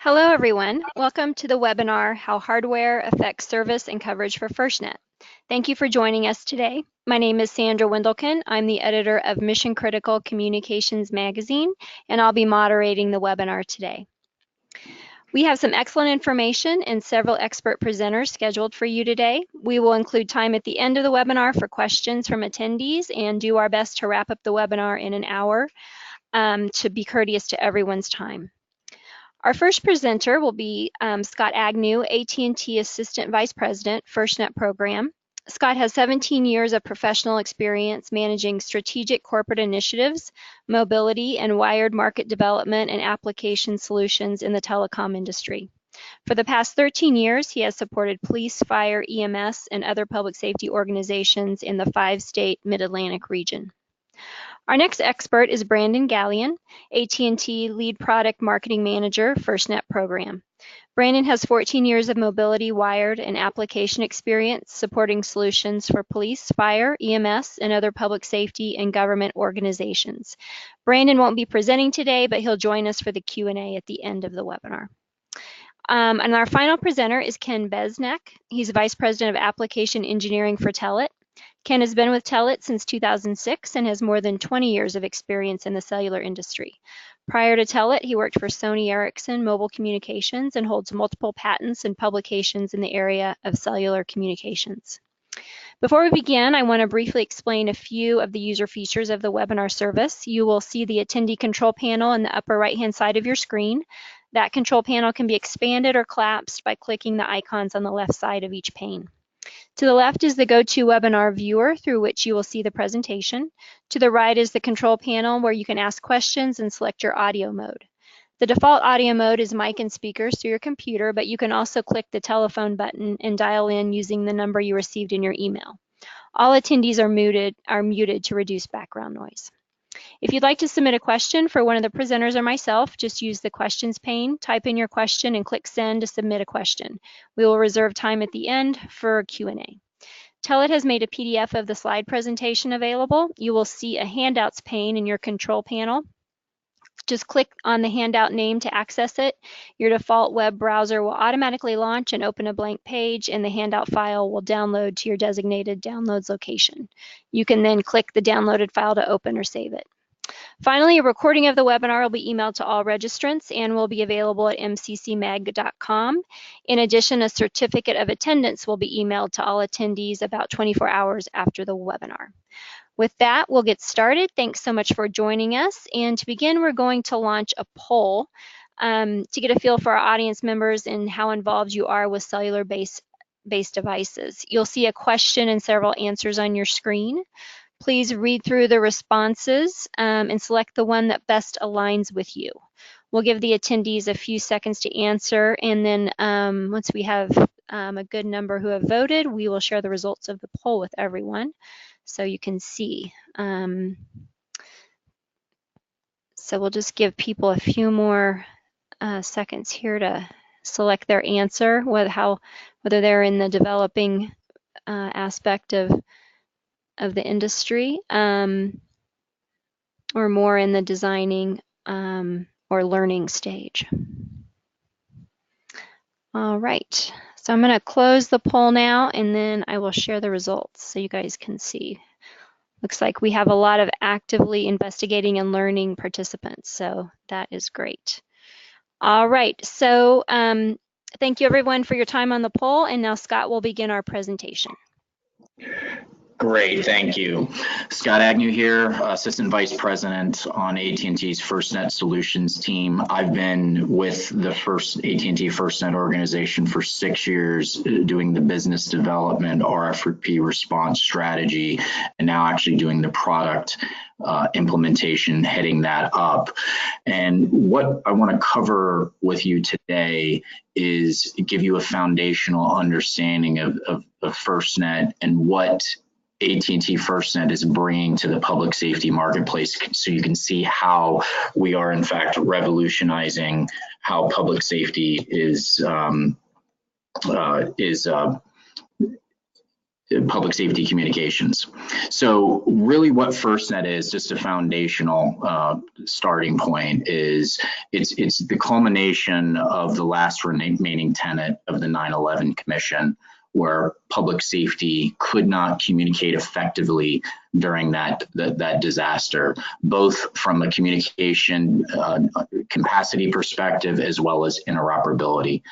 Hello, everyone. Welcome to the webinar, How Hardware Affects Service and Coverage for FirstNet. Thank you for joining us today. My name is Sandra Wendelken. I'm the editor of Mission Critical Communications magazine, and I'll be moderating the webinar today. We have some excellent information and several expert presenters scheduled for you today. We will include time at the end of the webinar for questions from attendees and do our best to wrap up the webinar in an hour to be courteous to everyone's time. Our first presenter will be Scott Agnew, AT&T Assistant Vice President, FirstNet Program. Scott has 17 years of professional experience managing strategic corporate initiatives, mobility, and wired market development and application solutions in the telecom industry. For the past 13 years, he has supported police, fire, EMS, and other public safety organizations in the 5-state Mid-Atlantic region. Our next expert is Brandon Gallion, AT&T Lead Product Marketing Manager, FirstNet Program. Brandon has 14 years of mobility, wired, and application experience supporting solutions for police, fire, EMS, and other public safety and government organizations. Brandon won't be presenting today, but he'll join us for the Q&A at the end of the webinar. And our final presenter is Ken Bednasz. He's Vice President of Application Engineering for Telit. Ken has been with Telit since 2006 and has more than 20 years of experience in the cellular industry. Prior to Telit, he worked for Sony Ericsson Mobile Communications and holds multiple patents and publications in the area of cellular communications. Before we begin, I want to briefly explain a few of the user features of the webinar service. You will see the attendee control panel in the upper right-hand side of your screen. That control panel can be expanded or collapsed by clicking the icons on the left side of each pane. To the left is the GoToWebinar viewer through which you will see the presentation. To the right is the control panel where you can ask questions and select your audio mode. The default audio mode is mic and speakers through your computer, but you can also click the telephone button and dial in using the number you received in your email. All attendees are muted to reduce background noise. If you'd like to submit a question for one of the presenters or myself, just use the questions pane, type in your question, and click send to submit a question. We will reserve time at the end for Q&A. Telit has made a PDF of the slide presentation available. You will see a handouts pane in your control panel. Just click on the handout name to access it. Your default web browser will automatically launch and open a blank page, and the handout file will download to your designated downloads location. You can then click the downloaded file to open or save it. Finally, a recording of the webinar will be emailed to all registrants and will be available at mccmag.com. In addition, a certificate of attendance will be emailed to all attendees about 24 hours after the webinar. With that, we'll get started. Thanks so much for joining us. And to begin, we're going to launch a poll to get a feel for our audience members and how involved you are with cellular-based devices. You'll see a question and several answers on your screen. Please read through the responses and select the one that best aligns with you. We'll give the attendees a few seconds to answer, and then once we have a good number who have voted, we will share the results of the poll with everyone so you can see. So we'll just give people a few more seconds here to select their answer, whether they're in the developing aspect of the industry or more in the designing or learning stage. All right, so I'm going to close the poll now and then I will share the results so you guys can see. Looks like we have a lot of actively investigating and learning participants, so that is great. All right, so thank you everyone for your time on the poll, and now Scott will begin our presentation. Great, thank you. Scott Agnew here, Assistant Vice President on AT&T's FirstNet Solutions team. I've been with the AT&T FirstNet organization for 6 years doing the business development, RFP response strategy, and now actually doing the product implementation, heading that up. And what I want to cover with you today is give you a foundational understanding of FirstNet and what AT&T FirstNet is bringing to the public safety marketplace, so you can see how we are in fact revolutionizing how public safety is public safety communications. So really what FirstNet is, just a foundational starting point, is it's the culmination of the last remaining tenet of the 9/11 Commission, where public safety could not communicate effectively during that disaster, both from a communication capacity perspective as well as interoperability.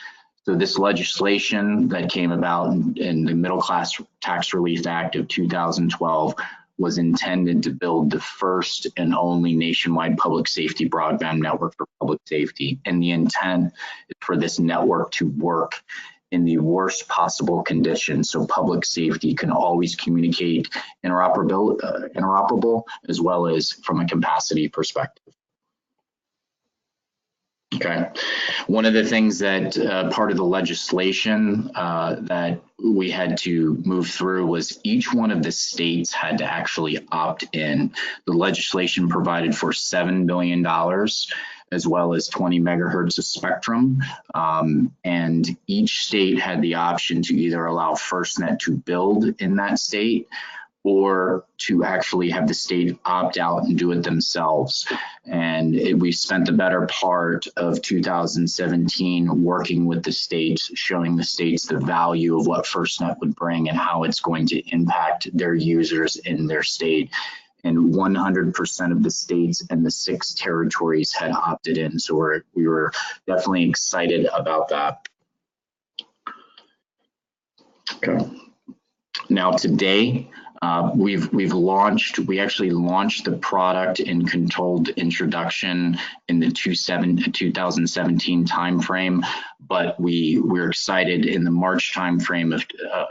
So this legislation that came about in the Middle Class Tax Relief Act of 2012 was intended to build the first and only nationwide public safety broadband network for public safety. And the intent is for this network to work in the worst possible conditions, so public safety can always communicate interoperable as well as from a capacity perspective. Okay, one of the things that part of the legislation that we had to move through was each one of the states had to actually opt in. The legislation provided for $7 billion as well as 20 megahertz of spectrum, and each state had the option to either allow FirstNet to build in that state or to actually have the state opt out and do it themselves. And we spent the better part of 2017 working with the states, showing the states the value of what FirstNet would bring and how it's going to impact their users in their state. And 100% of the states and the 6 territories had opted in. So we were definitely excited about that. Okay. Now today, we actually launched the product in controlled introduction in the 2017 timeframe, but we're excited in the March timeframe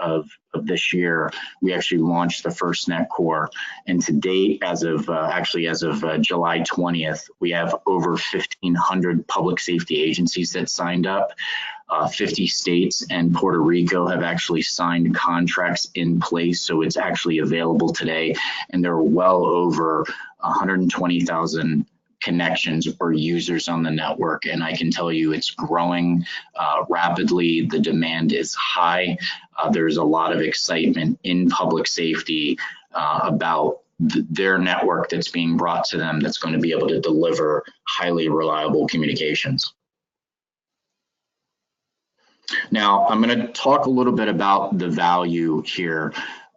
of this year. We actually launched the FirstNet Core, and to date, as of July 20th, we have over 1,500 public safety agencies that signed up. 50 states and Puerto Rico have actually signed contracts in place, so it's actually available today, and there are well over 120,000 connections or users on the network, and I can tell you it's growing rapidly. The demand is high. There's a lot of excitement in public safety about their network that's being brought to them that's going to be able to deliver highly reliable communications. Now, I'm going to talk a little bit about the value here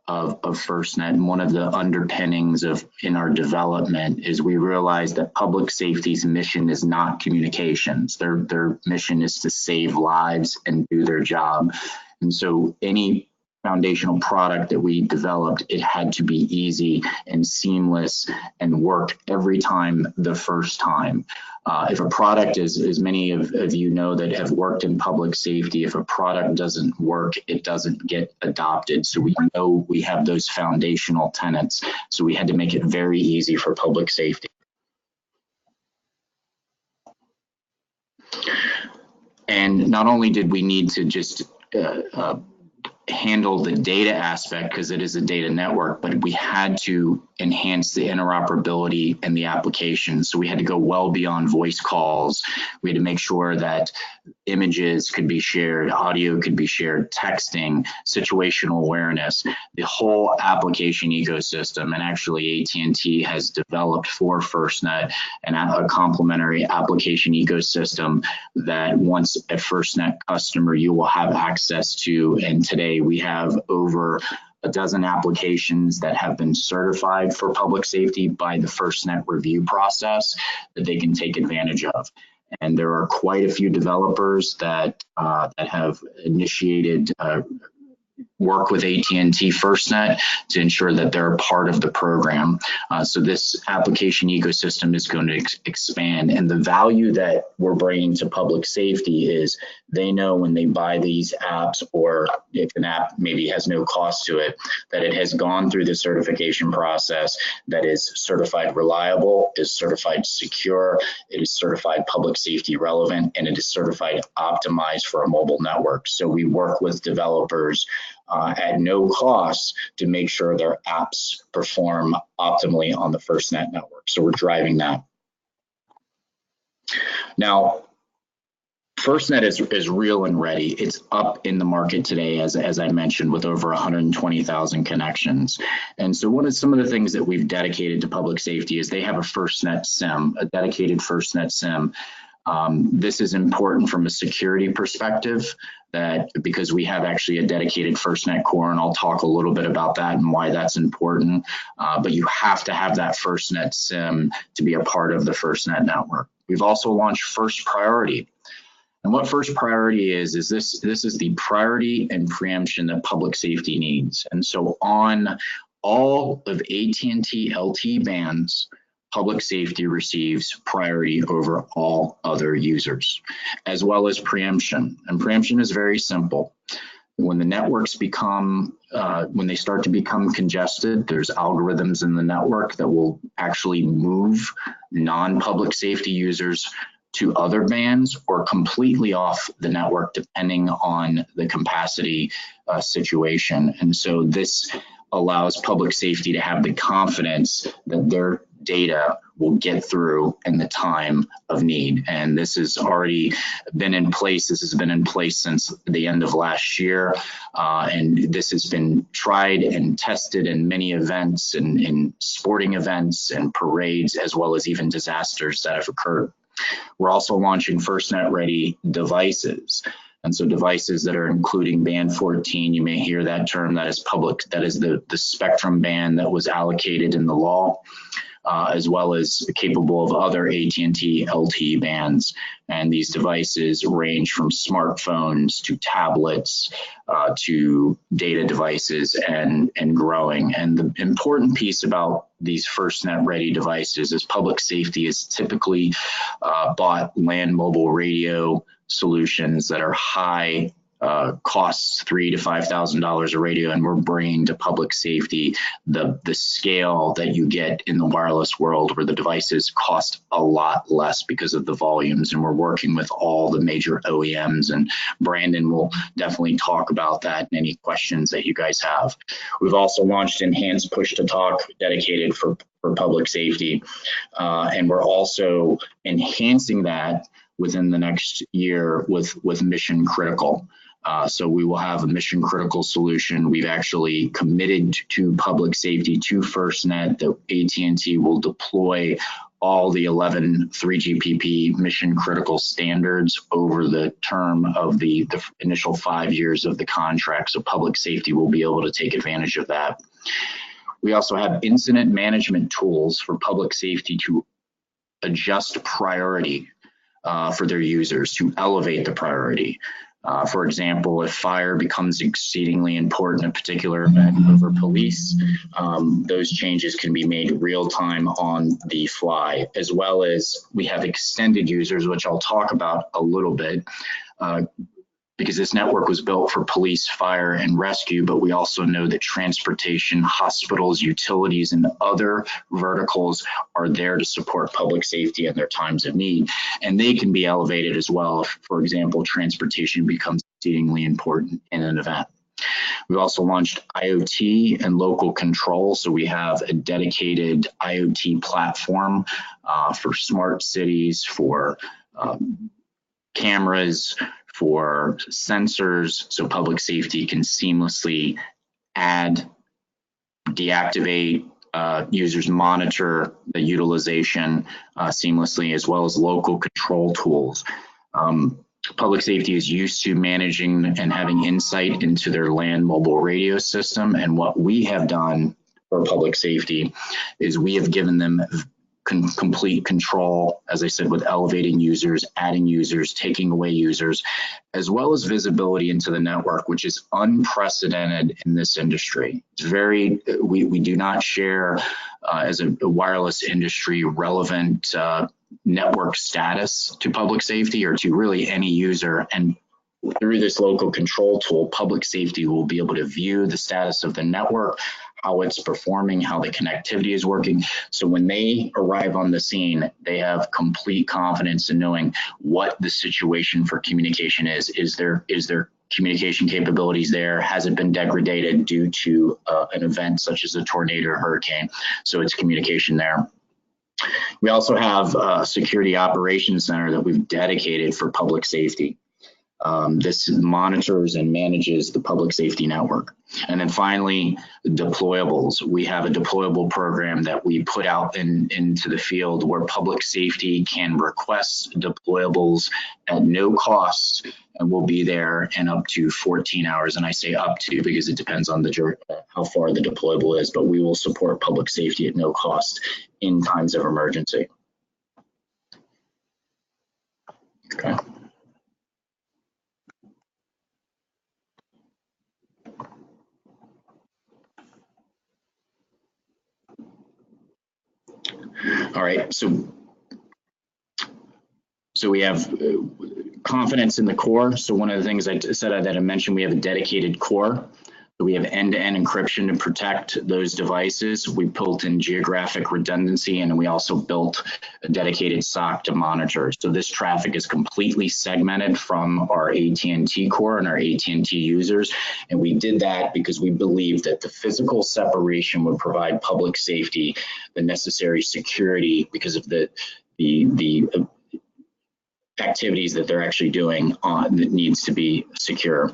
of FirstNet, and one of the underpinnings in our development is we realized that public safety's mission is not communications. Their mission is to save lives and do their job. And so any foundational product that we developed, it had to be easy and seamless and work every time the first time. If a product is, as many of you know that have worked in public safety, if a product doesn't work, it doesn't get adopted. So we know we have those foundational tenets. So we had to make it very easy for public safety. And not only did we need to just handle the data aspect because it is a data network, but we had to enhance the interoperability and the application. So we had to go well beyond voice calls. We had to make sure that images could be shared, audio could be shared, texting, situational awareness, the whole application ecosystem. And actually AT&T has developed for FirstNet a complementary application ecosystem that once a FirstNet customer you will have access to. And today we have over a dozen applications that have been certified for public safety by the FirstNet review process that they can take advantage of. And there are quite a few developers that have initiated work with AT&T FirstNet to ensure that they're a part of the program. So this application ecosystem is going to expand, and the value that we're bringing to public safety is they know when they buy these apps, or if an app maybe has no cost to it, that it has gone through the certification process, that is certified reliable, is certified secure, it is certified public safety relevant, and it is certified optimized for a mobile network. So we work with developers at no cost to make sure their apps perform optimally on the FirstNet network. So we're driving that. Now, FirstNet is real and ready. It's up in the market today, as I mentioned, with over 120,000 connections. And so some of the things that we've dedicated to public safety is they have a FirstNet SIM, a dedicated FirstNet SIM. This is important from a security perspective, that because we have actually a dedicated FirstNet core, and I'll talk a little bit about that and why that's important. But you have to have that FirstNet SIM to be a part of the FirstNet network. We've also launched First Priority. And what First Priority is this is the priority and preemption that public safety needs. And so on all of AT&T LTE bands, public safety receives priority over all other users, as well as preemption. And preemption is very simple. When the networks when they start to become congested, there's algorithms in the network that will actually move non-public safety users to other bands or completely off the network, depending on the capacity situation. And so this allows public safety to have the confidence that their data will get through in the time of need. And this has already been in place. This has been in place since the end of last year. And this has been tried and tested in many events and in sporting events and parades, as well as even disasters that have occurred. We're also launching FirstNet ready devices. And so devices that are including band 14, you may hear that term, that is public, that is the spectrum band that was allocated in the law, as well as capable of other AT&T LTE bands. And these devices range from smartphones to tablets to data devices and growing. And the important piece about these FirstNet ready devices is public safety is typically bought land mobile radio solutions that are high costs $3,000 to $5,000 a radio, and we're bringing to public safety the scale that you get in the wireless world, where the devices cost a lot less because of the volumes. And we're working with all the major OEMs, and Brandon will definitely talk about that and any questions that you guys have. We've also launched enhanced push to talk, dedicated for public safety, and we're also enhancing that within the next year with mission critical. So we will have a mission critical solution. We've actually committed to public safety, to FirstNet, that AT&T will deploy all the 11 3GPP mission critical standards over the term of the initial 5 years of the contract. So public safety will be able to take advantage of that. We also have incident management tools for public safety to adjust priority for their users, to elevate the priority. For example, if fire becomes exceedingly important in a particular event over police, those changes can be made real time on the fly, as well as we have extended users, which I'll talk about a little bit, because this network was built for police, fire, and rescue, but we also know that transportation, hospitals, utilities, and other verticals are there to support public safety in their times of need. And they can be elevated as well if, for example, transportation becomes exceedingly important in an event. We've also launched IoT and local control. So we have a dedicated IoT platform for smart cities, for cameras, for sensors, so public safety can seamlessly add, deactivate, users monitor the utilization seamlessly, as well as local control tools. Public safety is used to managing and having insight into their land mobile radio system. And what we have done for public safety is we have given them complete control, as I said, with elevating users, adding users, taking away users, as well as visibility into the network, which is unprecedented in this industry. It's we do not share as a wireless industry relevant network status to public safety or to really any user. And through this local control tool, public safety will be able to view the status of the network, how it's performing, how the connectivity is working. So when they arrive on the scene, they have complete confidence in knowing what the situation for communication is. Is there communication capabilities there? Has it been degraded due to an event such as a tornado or hurricane? So it's communication there. We also have a security operations center that we've dedicated for public safety. This monitors and manages the public safety network. And then finally, deployables. We have a deployable program that we put out into the field where public safety can request deployables at no cost, and we'll be there in up to 14 hours. And I say up to because it depends on how far the deployable is, but we will support public safety at no cost in times of emergency. Okay. All right, so we have confidence in the core. So one of the things I said that I mentioned, we have a dedicated core. We have end-to-end encryption to protect those devices. We built in geographic redundancy, and we also built a dedicated SOC to monitor. So this traffic is completely segmented from our AT&T core and our AT&T users. And we did that because we believed that the physical separation would provide public safety the necessary security because of the activities that they're actually doing that needs to be secure.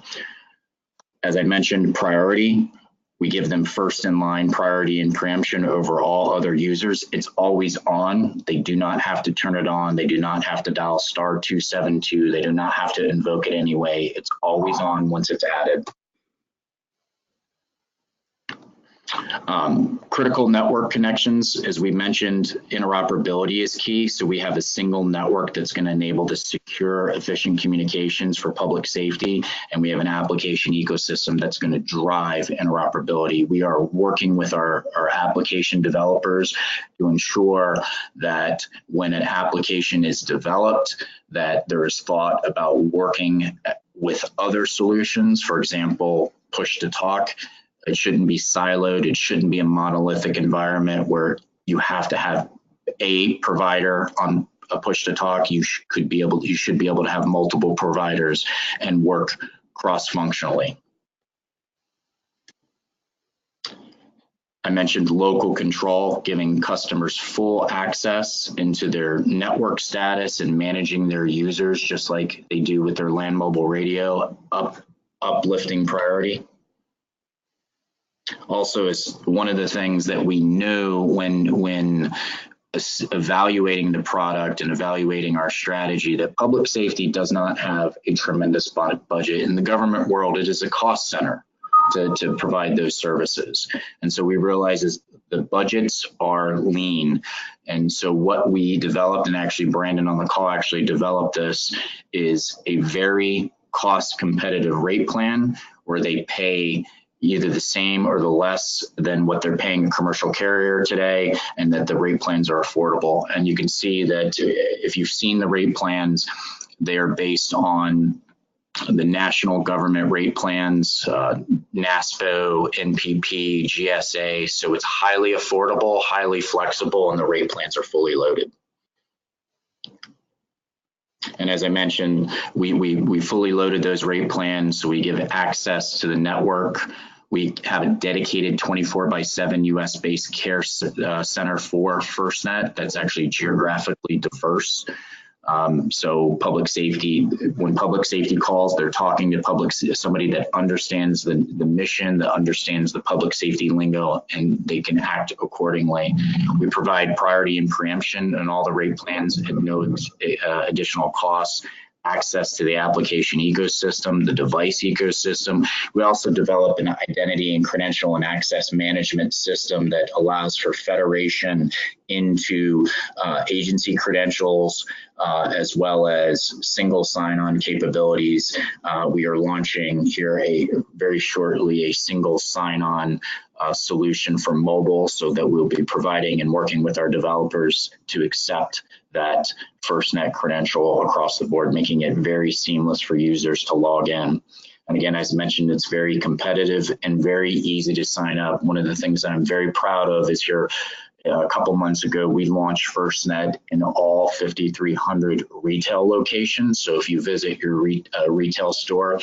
As I mentioned, priority, we give them first in line priority and preemption over all other users. It's always on. They do not have to turn it on. They do not have to dial *272. They do not have to invoke it anyway. It's always on once it's added. Critical network connections, as we mentioned, interoperability is key. So we have a single network that's going to enable the secure, efficient communications for public safety. And we have an application ecosystem that's going to drive interoperability. We are working with our application developers to ensure that when an application is developed, that there is thought about working with other solutions. For example, push to talk. It shouldn't be siloed. It shouldn't be a monolithic environment where you have to have a provider on a push to talk. You should be able to have multiple providers and work cross-functionally. I mentioned local control, giving customers full access into their network status and managing their users just like they do with their land mobile radio, uplifting priority. Also, is one of the things that we know when evaluating the product and evaluating our strategy, that public safety does not have a tremendous budget. In the government world, it is a cost center to provide those services. And so we realize is the budgets are lean. And so what we developed, and actually Brandon on the call actually developed this, is a very cost competitive rate plan where they pay either the same or the less than what they're paying a commercial carrier today, and that the rate plans are affordable. And you can see that if you've seen the rate plans, they are based on the national government rate plans, NASPO, NPP, GSA. So it's highly affordable, highly flexible, and the rate plans are fully loaded. And as I mentioned, we fully loaded those rate plans, so we give access to the network. We have a dedicated 24/7 US-based care center for FirstNet that's actually geographically diverse. So public safety, when public safety calls, they're talking to somebody that understands the mission, that understands the public safety lingo, and they can act accordingly. We provide priority and preemption and all the rate plans at no additional costs. Access to the application ecosystem, the device ecosystem. We also develop an identity and credential and access management system that allows for federation into agency credentials, as well as single sign-on capabilities. We are launching here very shortly a single sign-on solution for mobile, so that we'll be providing and working with our developers to accept that FirstNet credential across the board, making it very seamless for users to log in. And again, as mentioned, it's very competitive and very easy to sign up. One of the things that I'm very proud of is here, a couple months ago, we launched FirstNet in all 5,300 retail locations. So if you visit your retail store,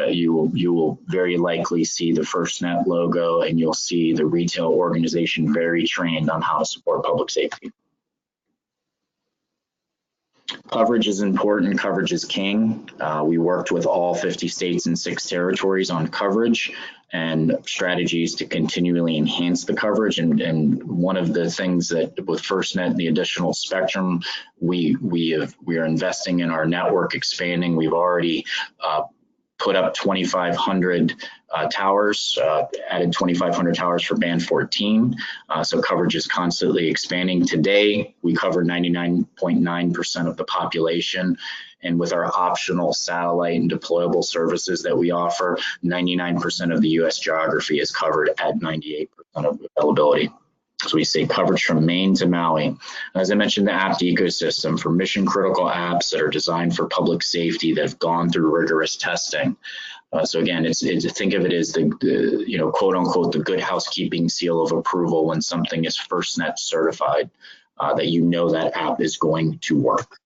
you will very likely see the FirstNet logo, and you'll see the retail organization very trained on how to support public safety. Coverage is important. Coverage is king. We worked with all 50 states and 6 territories on coverage and strategies to continually enhance the coverage. And one of the things that with FirstNet, the additional spectrum, we are investing in our network expanding. We've already put up 2,500 towers, added 2,500 towers for band 14. So coverage is constantly expanding. Today, we cover 99.9% of the population. And with our optional satellite and deployable services that we offer, 99% of the US geography is covered at 98% of availability. So we say coverage from Maine to Maui. As I mentioned, the app ecosystem for mission critical apps that are designed for public safety that have gone through rigorous testing. So again, think of it as the you know, quote unquote, the good housekeeping seal of approval when something is FirstNet certified, that you know that app is going to work.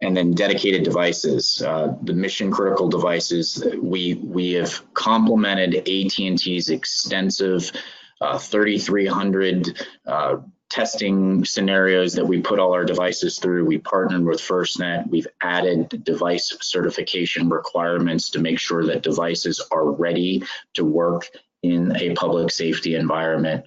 And then dedicated devices, the mission critical devices, we have complemented AT&T's extensive 3,300 testing scenarios that we put all our devices through. We partnered with FirstNet. We've added device certification requirements to make sure that devices are ready to work in a public safety environment.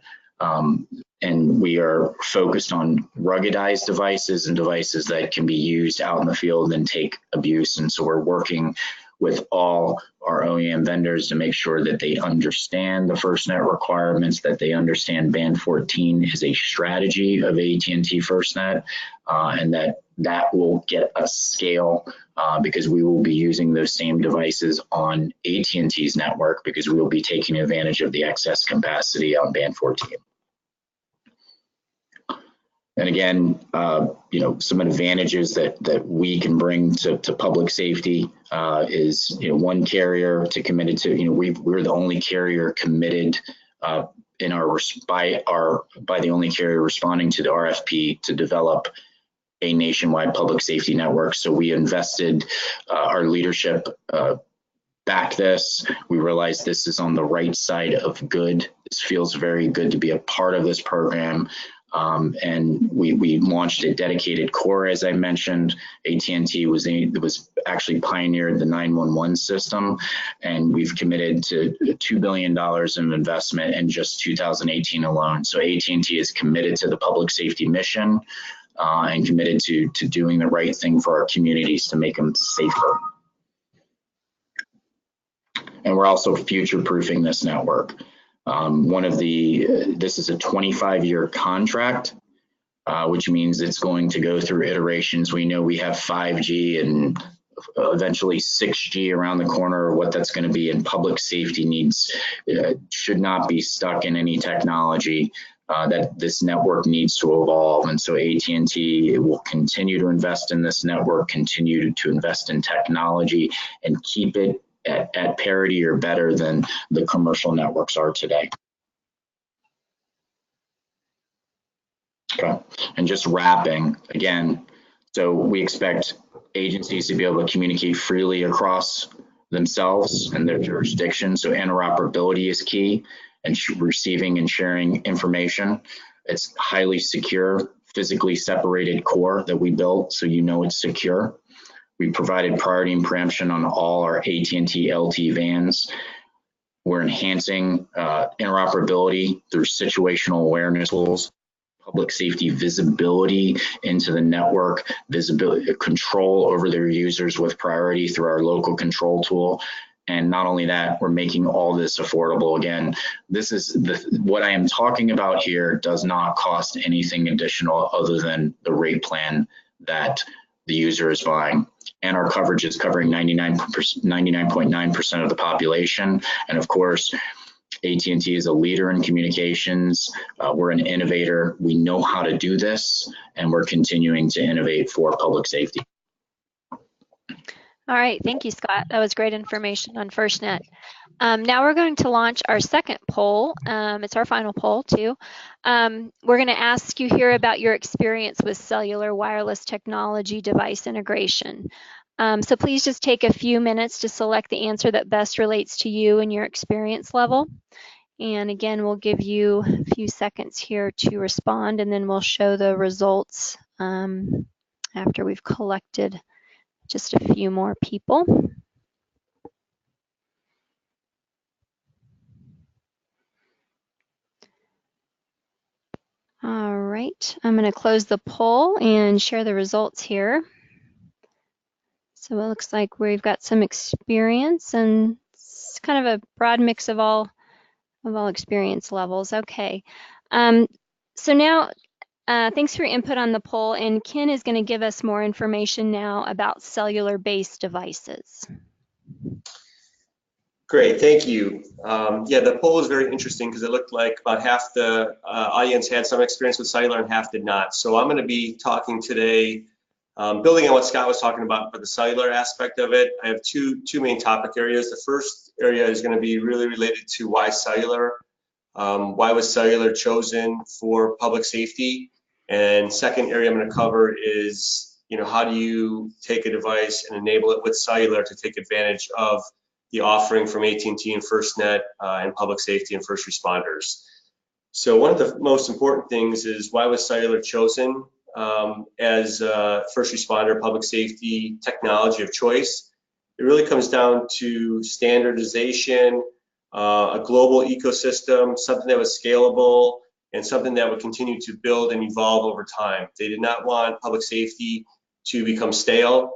And we are focused on ruggedized devices and devices that can be used out in the field and take abuse. And so we're working with all our OEM vendors to make sure that they understand the FirstNet requirements, that they understand band 14 is a strategy of AT&T FirstNet, and that will get us scale because we will be using those same devices on AT&T's network because we will be taking advantage of the excess capacity on band 14. And again, you know, some advantages that we can bring to public safety is, you know, one carrier to committed to, you know, we're the only carrier committed by the only carrier responding to the RFP to develop a nationwide public safety network. So we invested our leadership back this. We realized this is on the right side of good. This feels very good to be a part of this program. And we launched a dedicated core, as I mentioned. AT&T was actually pioneered the 911 system, and we've committed to $2 billion in investment in just 2018 alone. So AT&T is committed to the public safety mission and committed to doing the right thing for our communities to make them safer. And we're also future-proofing this network. This is a 25-year contract, which means it's going to go through iterations. We know we have 5G and eventually 6G around the corner. What that's going to be in public safety needs should not be stuck in any technology. That this network needs to evolve, and so AT&T will continue to invest in this network, continue to invest in technology, and keep it at parity or better than the commercial networks are today. Okay, and just wrapping again, so we expect agencies to be able to communicate freely across themselves and their jurisdiction. So interoperability is key, and receiving and sharing information. It's highly secure, physically separated core that we built, so you know it's secure. We provided priority and preemption on all our AT&T LT vans. We're enhancing interoperability through situational awareness tools, public safety visibility into the network, visibility, control over their users with priority through our local control tool. And not only that, we're making all this affordable. Again, this is what I am talking about here does not cost anything additional other than the rate plan that the user is buying. And our coverage is covering 99.9% of the population. And of course, AT&T is a leader in communications. We're an innovator. We know how to do this, and we're continuing to innovate for public safety. All right, thank you, Scott. That was great information on FirstNet. Now we're going to launch our second poll. It's our final poll too. We're going to ask you here about your experience with cellular wireless technology device integration. So please just take a few minutes to select the answer that best relates to you and your experience level. And again, we'll give you a few seconds here to respond, and then we'll show the results after we've collected just a few more people. All right, I'm going to close the poll and share the results here. So it looks like we've got some experience, and it's kind of a broad mix of all experience levels. Okay, so now thanks for your input on the poll, and Ken is going to give us more information now about cellular-based devices. Great, thank you. Yeah, the poll was very interesting because it looked like about half the audience had some experience with cellular and half did not. So I'm going to be talking today, building on what Scott was talking about for the cellular aspect of it. I have two main topic areas. The first area is going to be really related to why cellular. Why was cellular chosen for public safety? And second area I'm going to cover is, how do you take a device and enable it with cellular to take advantage of the offering from AT&T and FirstNet and public safety and first responders. So one of the most important things is why was cellular chosen as first responder public safety technology of choice? It really comes down to standardization, a global ecosystem, something that was scalable, and something that would continue to build and evolve over time. They did not want public safety to become stale.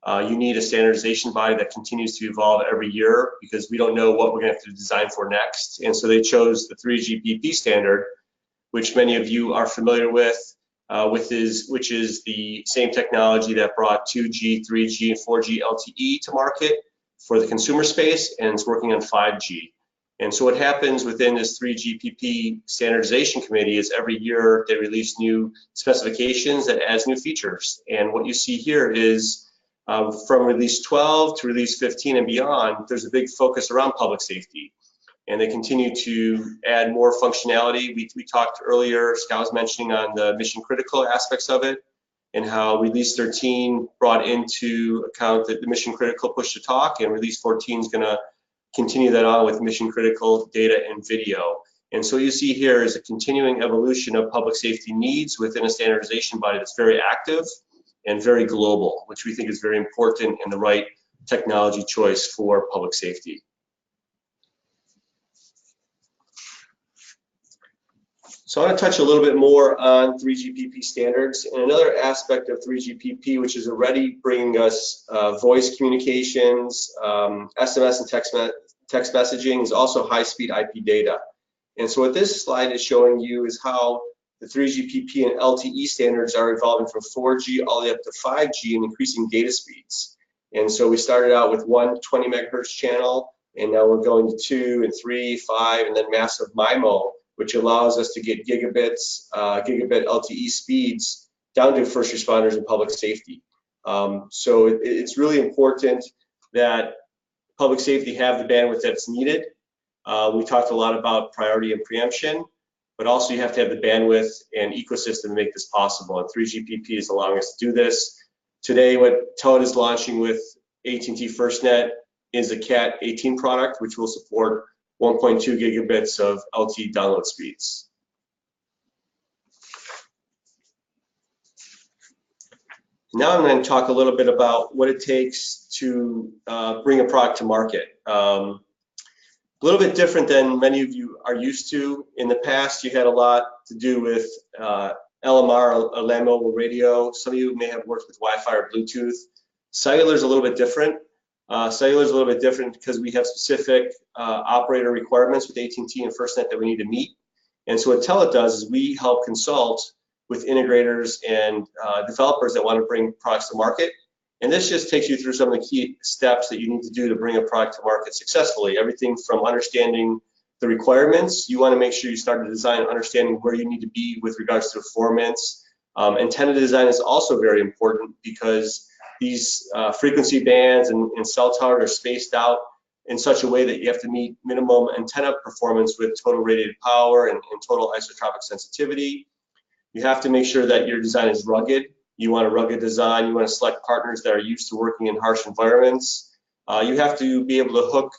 You need a standardization body that continues to evolve every year because we don't know what we're going to have to design for next. And so they chose the 3GPP standard, which many of you are familiar with, which is the same technology that brought 2G, 3G, and 4G LTE to market for the consumer space, and it's working on 5G. And so what happens within this 3GPP standardization committee is every year they release new specifications that adds new features. And what you see here is from release 12 to release 15 and beyond, there's a big focus around public safety. And they continue to add more functionality. We talked earlier, Scott was mentioning on the mission critical aspects of it and how release 13 brought into account that the mission critical push to talk, and release 14 is gonna continue that on with mission critical data and video. And so what you see here is a continuing evolution of public safety needs within a standardization body that's very active and very global, which we think is very important and the right technology choice for public safety. So I want to touch a little bit more on 3GPP standards, and another aspect of 3GPP, which is already bringing us voice communications, SMS and text messaging, is also high-speed IP data. And so what this slide is showing you is how the 3GPP and LTE standards are evolving from 4G all the way up to 5G and increasing data speeds. And so we started out with one 20 megahertz channel, and now we're going to 2 and 3, 5, and then massive MIMO, which allows us to get gigabit LTE speeds down to first responders and public safety. So it's really important that public safety have the bandwidth that's needed. We talked a lot about priority and preemption, but also you have to have the bandwidth and ecosystem to make this possible. And 3GPP is allowing us to do this. Today, what Telit is launching with AT&T FirstNet is a Cat 18 product, which will support 1.2 gigabits of LTE download speeds. Now I'm going to talk a little bit about what it takes to bring a product to market. A little bit different than many of you are used to. In the past, you had a lot to do with LMR, or land mobile radio. Some of you may have worked with Wi-Fi or Bluetooth. Cellular is a little bit different. Cellular is a little bit different because we have specific operator requirements with AT&T and FirstNet that we need to meet. And so what Telit does is we help consult with integrators and developers that want to bring products to market. And this just takes you through some of the key steps that you need to do to bring a product to market successfully. Everything from understanding the requirements. You want to make sure you start to design understanding where you need to be with regards to performance. Antenna design is also very important because these frequency bands and cell towers are spaced out in such a way that you have to meet minimum antenna performance with total radiated power and total isotropic sensitivity. You have to make sure that your design is rugged. You want a rugged design. You want to select partners that are used to working in harsh environments. You have to be able to hook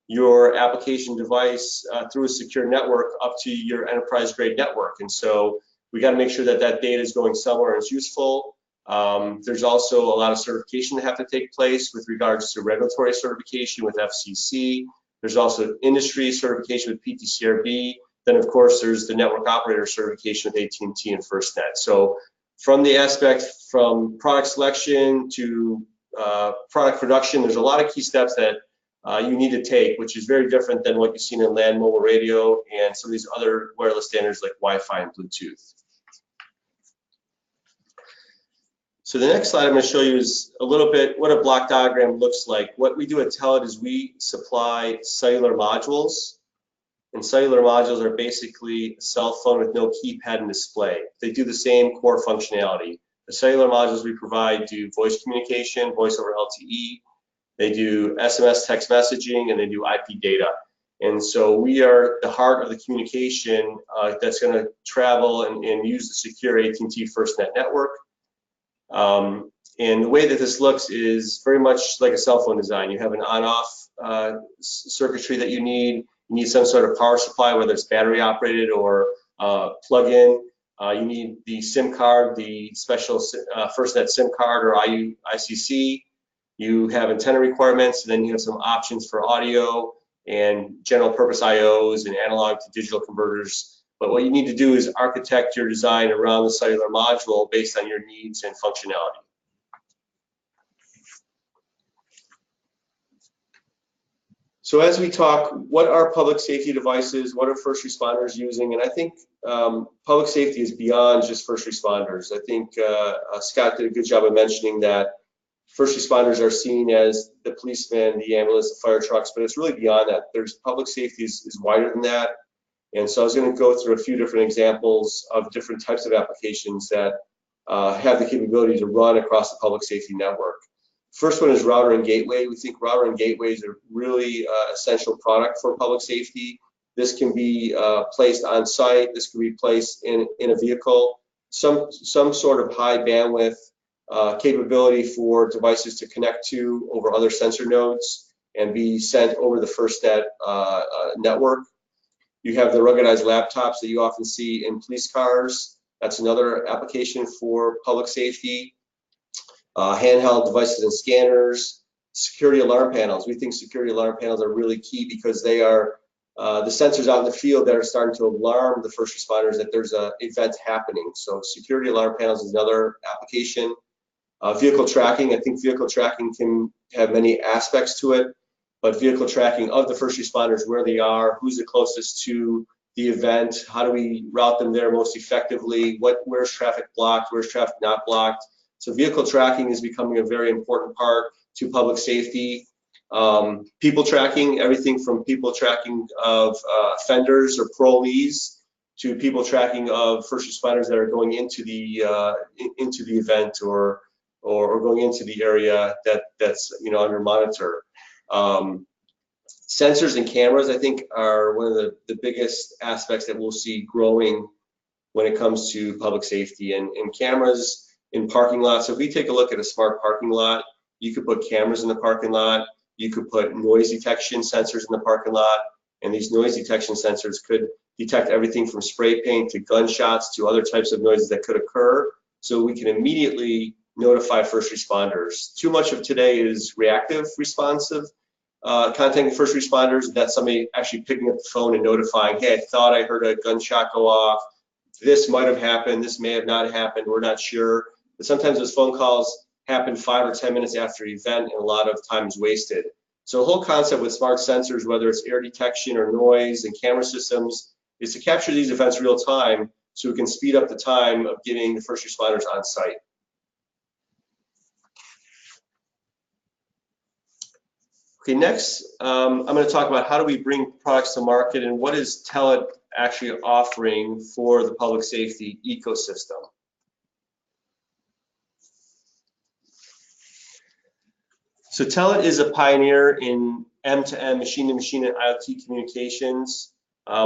your application device through a secure network up to your enterprise grade network. And so we got to make sure that that data is going somewhere and it's useful. There's also a lot of certification that have to take place with regards to regulatory certification with FCC. There's also industry certification with PTCRB. Then of course there's the network operator certification with AT&T and FirstNet. So from the aspect from product selection to product production, there's a lot of key steps that you need to take, which is very different than what you've seen in land mobile radio and some of these other wireless standards like Wi-Fi and Bluetooth. So the next slide I'm going to show you is a little bit what a block diagram looks like. What we do at Telit is we supply cellular modules, and cellular modules are basically a cell phone with no keypad and display. They do the same core functionality. The cellular modules we provide do voice communication, voice over LTE, they do SMS text messaging, and they do IP data. And so we are the heart of the communication that's going to travel and use the secure AT&T FirstNet network. And the way that this looks is very much like a cell phone design. You have an on-off circuitry that you need. You need some sort of power supply, whether it's battery operated or plug-in. You need the SIM card, the special FirstNet SIM card or ICC. You have antenna requirements, and then you have some options for audio and general purpose IOs and analog to digital converters. But what you need to do is architect your design around the cellular module based on your needs and functionality. So as we talk, what are public safety devices? What are first responders using? And I think public safety is beyond just first responders. I think Scott did a good job of mentioning that first responders are seen as the policemen, the ambulance, the fire trucks, but it's really beyond that. There's public safety is wider than that. And so I was going to go through a few different examples of different types of applications that have the capability to run across the public safety network. First one is router and gateway. We think router and gateways are really essential product for public safety. This can be placed on site. This can be placed in a vehicle. Some sort of high bandwidth capability for devices to connect to over other sensor nodes and be sent over the FirstNet network. You have the ruggedized laptops that you often see in police cars. That's another application for public safety. Handheld devices and scanners, security alarm panels. We think security alarm panels are really key because they are the sensors out in the field that are starting to alarm the first responders that there's an event happening. So security alarm panels is another application. Vehicle tracking, I think vehicle tracking can have many aspects to it, but vehicle tracking of the first responders, where they are, who's the closest to the event, how do we route them there most effectively, where's traffic blocked, where's traffic not blocked. So vehicle tracking is becoming a very important part to public safety. People tracking, everything from people tracking of offenders or parolees to people tracking of first responders that are going into the event or going into the area that's under monitor. Sensors and cameras, I think, are one of the biggest aspects that we'll see growing when it comes to public safety and cameras in parking lots. So if we take a look at a smart parking lot, you could put cameras in the parking lot, you could put noise detection sensors in the parking lot, and these noise detection sensors could detect everything from spray paint to gunshots to other types of noises that could occur, so we can immediately notify first responders. Too much of today is reactive responsive. Contacting first responders, that's somebody actually picking up the phone and notifying, hey, I thought I heard a gunshot go off. This might have happened, this may have not happened, we're not sure. But sometimes those phone calls happen 5 or 10 minutes after the event, and a lot of time is wasted. So the whole concept with smart sensors, whether it's air detection or noise and camera systems, is to capture these events real time so we can speed up the time of getting the first responders on site. Okay, next, I'm going to talk about how do we bring products to market and what is Telit actually offering for the public safety ecosystem. So Telit is a pioneer in M2M, machine-to-machine and IoT communications.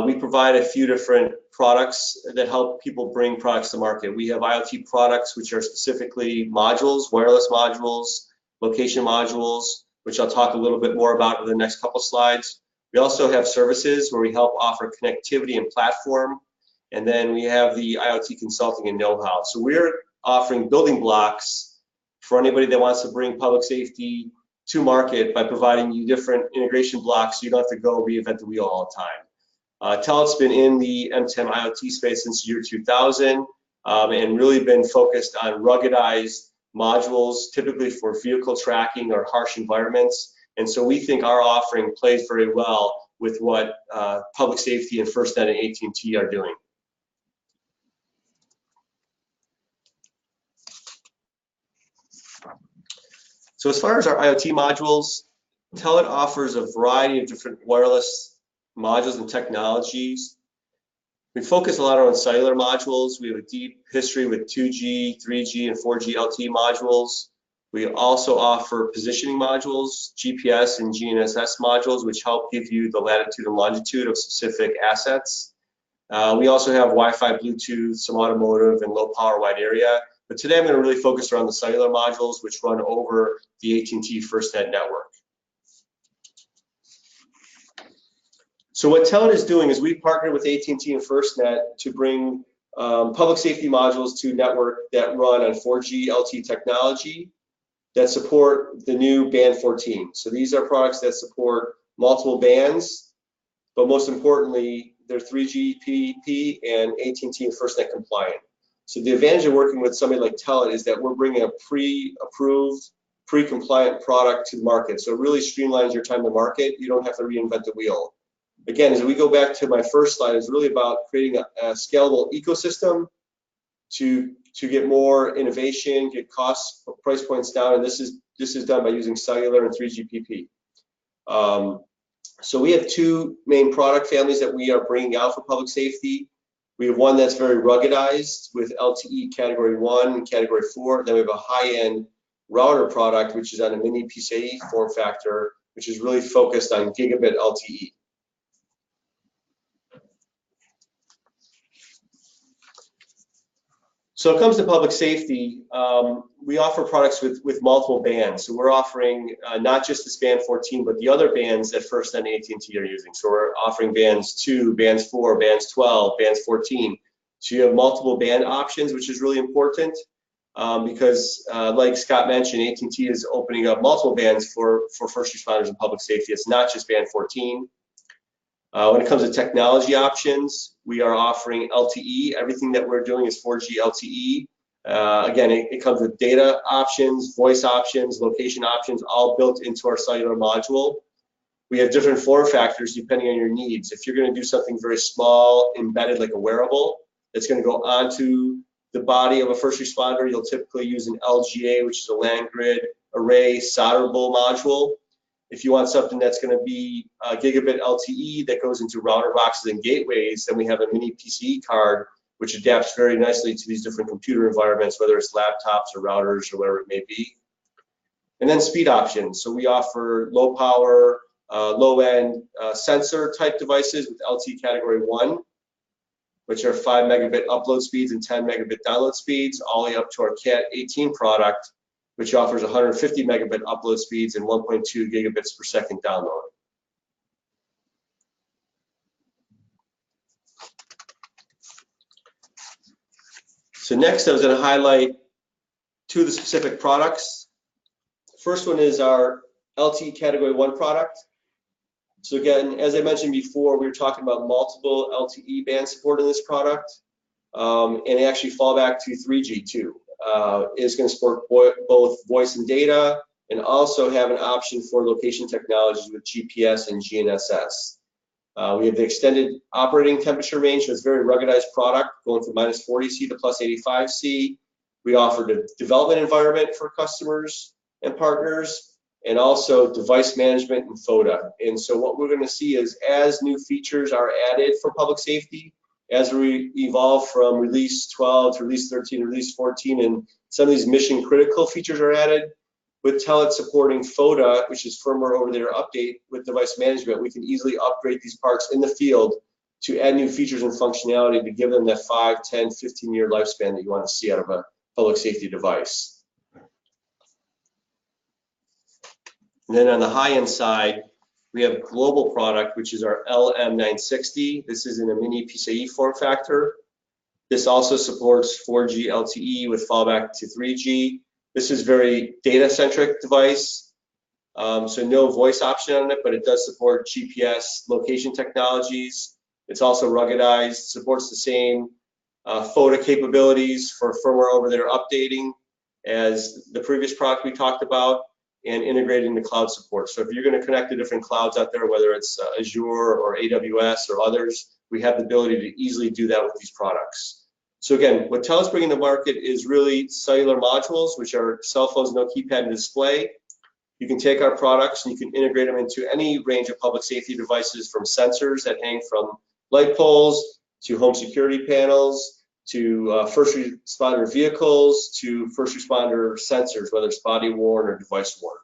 We provide a few different products that help people bring products to market. We have IoT products, which are specifically modules, wireless modules, location modules, which I'll talk a little bit more about in the next couple slides. We also have services where we help offer connectivity and platform. And then we have the IoT consulting and know-how. So we're offering building blocks for anybody that wants to bring public safety to market by providing you different integration blocks so you don't have to go reinvent the wheel all the time. Telit's been in the M10 IoT space since the year 2000 and really been focused on ruggedized modules, typically for vehicle tracking or harsh environments. And so we think our offering plays very well with what public safety and FirstNet and AT&T are doing. So as far as our IoT modules, Telit offers a variety of different wireless modules and technologies. We focus a lot on cellular modules. We have a deep history with 2G, 3G, and 4G LTE modules. We also offer positioning modules, GPS and GNSS modules, which help give you the latitude and longitude of specific assets. We also have Wi-Fi, Bluetooth, some automotive, and low power wide area. But today I'm going to really focus around the cellular modules, which run over the AT&T FirstNet network. So what Telit is doing is we partnered with AT&T and FirstNet to bring public safety modules to network that run on 4G LTE technology that support the new band 14. So these are products that support multiple bands, but most importantly, they're 3GPP and AT&T and FirstNet compliant. So the advantage of working with somebody like Telit is that we're bringing a pre-approved, pre-compliant product to the market. So it really streamlines your time to market. You don't have to reinvent the wheel. Again, as we go back to my first slide, it's really about creating a scalable ecosystem to get more innovation, get cost price points down, and this is done by using cellular and 3GPP. So we have two main product families that we are bringing out for public safety. We have one that's very ruggedized with LTE Category 1 and Category 4. Then we have a high-end router product, which is on a mini PCIe form factor, which is really focused on gigabit LTE. So it comes to public safety, we offer products with multiple bands. So we're offering not just this band 14, but the other bands that FirstNet and AT&T are using. So we're offering bands 2, bands 4, bands 12, bands 14. So you have multiple band options, which is really important because like Scott mentioned, AT&T is opening up multiple bands for first responders and public safety. It's not just band 14. When it comes to technology options, we are offering LTE. Everything that we're doing is 4G LTE. Again, it comes with data options, voice options, location options, all built into our cellular module. We have different form factors depending on your needs. If you're going to do something very small, embedded like a wearable, that's going to go onto the body of a first responder, you'll typically use an LGA, which is a land grid array solderable module. If you want something that's going to be gigabit LTE that goes into router boxes and gateways, then we have a mini PCE card, which adapts very nicely to these different computer environments, whether it's laptops or routers or whatever it may be. And then speed options. So we offer low power, low end sensor type devices with LTE Category 1, which are 5 megabit upload speeds and 10 megabit download speeds, all the way up to our Cat 18 product, which offers 150 megabit upload speeds and 1.2 gigabits per second download. So next I was going to highlight two of the specific products. First one is our LTE Category 1 product. So again, as I mentioned before, we were talking about multiple LTE band support in this product, and they actually fall back to 3G too. It's going to support both voice and data, and also have an option for location technologies with GPS and GNSS. We have the extended operating temperature range, so it's a very ruggedized product, going from minus 40°C to plus 85°C. We offer the development environment for customers and partners, and also device management and FODA. And so what we're going to see is as new features are added for public safety, as we evolve from release 12 to release 13, release 14, and some of these mission critical features are added, with Telit supporting FODA, which is firmware over there update with device management, we can easily upgrade these parts in the field to add new features and functionality to give them that 5, 10, 15-year lifespan that you want to see out of a public safety device. And then on the high-end side, We have global product, which is our LM960. This is in a mini PCIe form factor. This also supports 4G LTE with fallback to 3G. This is very data-centric device, so no voice option on it, but it does support GPS location technologies. It's also ruggedized, supports the same photo capabilities for firmware over there updating as the previous product we talked about, and integrating the cloud support. So if you're going to connect to different clouds out there, whether it's Azure or AWS or others, we have the ability to easily do that with these products. So again, what Telit's bringing to market is really cellular modules, which are cell phones, no keypad and display. You can take our products and you can integrate them into any range of public safety devices, from sensors that hang from light poles to home security panels to first responder vehicles to first responder sensors, whether it's body worn or device worn.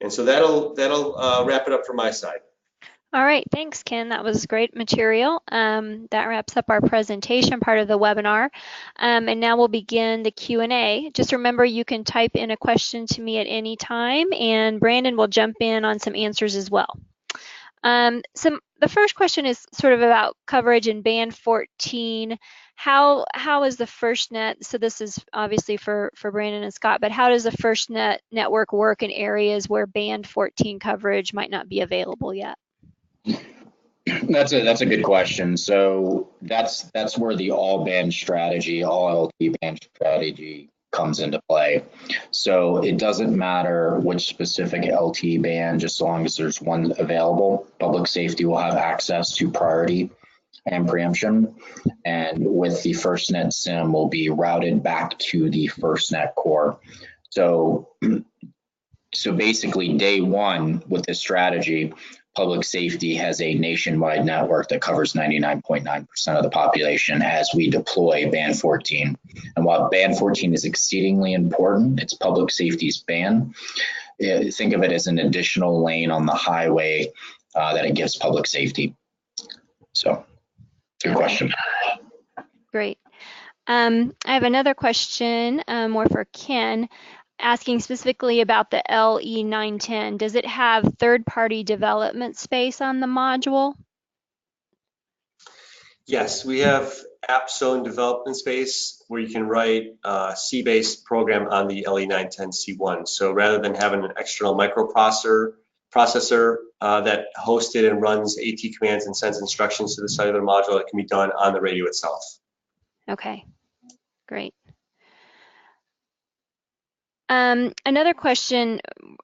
And so that'll wrap it up from my side. All right, thanks, Ken. That was great material. That wraps up our presentation part of the webinar. And now we'll begin the Q&A. Just remember, you can type in a question to me at any time, and Brandon will jump in on some answers as well. The first question is sort of about coverage in band 14. How is the FirstNet, so this is obviously for Brandon and Scott, but how does the FirstNet network work in areas where band 14 coverage might not be available yet? That's a good question. So that's where the all band strategy, all LTE band strategy comes into play. So it doesn't matter which specific LTE band, just as long as there's one available, public safety will have access to priority and preemption. And with the FirstNet SIM will be routed back to the FirstNet core. So basically day one with this strategy, public safety has a nationwide network that covers 99.9% of the population as we deploy band 14. And while band 14 is exceedingly important, it's public safety's band. Think of it as an additional lane on the highway that it gives public safety. So, good question. Great. I have another question, more for Ken, asking specifically about the LE910. Does it have third-party development space on the module? Yes, we have app zone development space where you can write a C-based program on the LE910 C1. So rather than having an external microprocessor that hosted and runs AT commands and sends instructions to the cellular module, it can be done on the radio itself. Okay, great. Another question,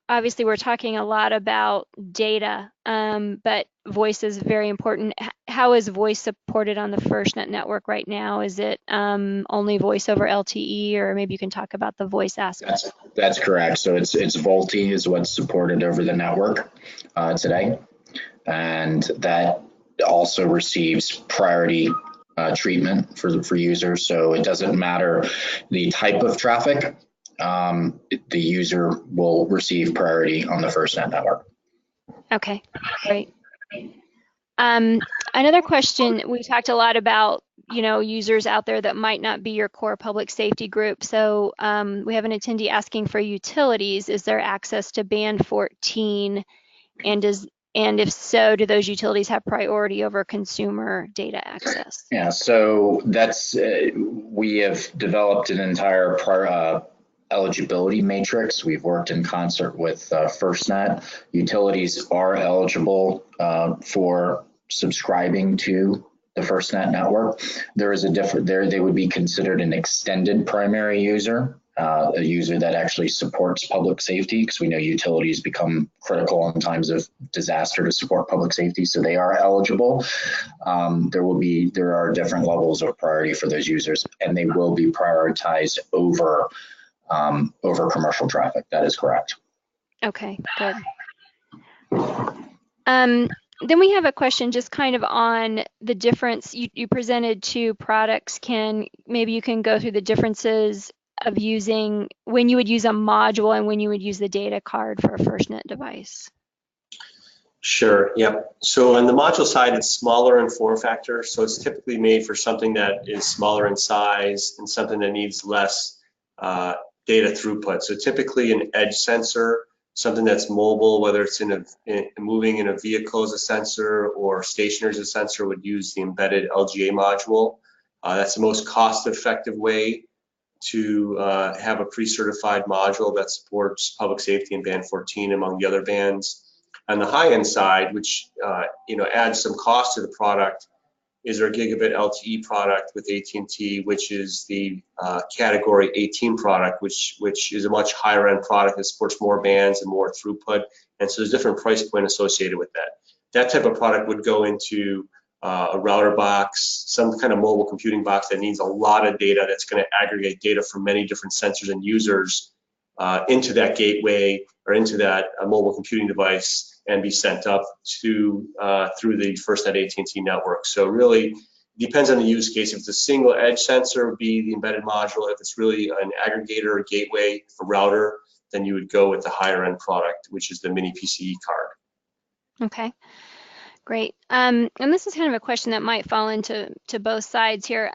obviously we're talking a lot about data, but voice is very important. How is voice supported on the FirstNet network right now? Is it only voice over LTE, or maybe you can talk about the voice aspect? That's correct. So it's VoLTE is what's supported over the network today. And that also receives priority treatment for users. So it doesn't matter the type of traffic. The user will receive priority on the FirstNet network. Okay, great. Another question, we talked a lot about, users out there that might not be your core public safety group. So we have an attendee asking for utilities. Is there access to band 14? And if so, do those utilities have priority over consumer data access? Yeah, so that's, we have developed an entire eligibility matrix. We've worked in concert with FirstNet. Utilities are eligible for subscribing to the FirstNet network. There is a different, they would be considered an extended primary user, a user that actually supports public safety, because we know utilities become critical in times of disaster to support public safety, so they are eligible. There are different levels of priority for those users, and they will be prioritized over commercial traffic. That is correct. Okay, good. Then we have a question just kind of on the difference. You presented two products, Ken. Maybe you can go through the differences of using, when you would use a module and when you would use the data card for a FirstNet device. Sure, yep. So on the module side, it's smaller in form factor. So it's typically made for something that is smaller in size and something that needs less data throughput. So typically an edge sensor, something that's mobile, whether it's moving in a vehicle as a sensor or stationary as a sensor, would use the embedded LGA module. That's the most cost-effective way to have a pre-certified module that supports public safety and band 14 among the other bands. On the high-end side, which adds some cost to the product, is our gigabit LTE product with AT&T, which is the category 18 product, which is a much higher end product that supports more bands and more throughput. And so there's different price point associated with that. That type of product would go into a router box, some kind of mobile computing box that needs a lot of data, that's going to aggregate data from many different sensors and users into that gateway or into that mobile computing device, and be sent up to through the FirstNet AT&T network. So really, it depends on the use case. If it's a single edge sensor, it would be the embedded module. If it's really an aggregator or gateway for router, then you would go with the higher end product, which is the mini PCE card. Okay, great. And this is kind of a question that might fall into both sides here.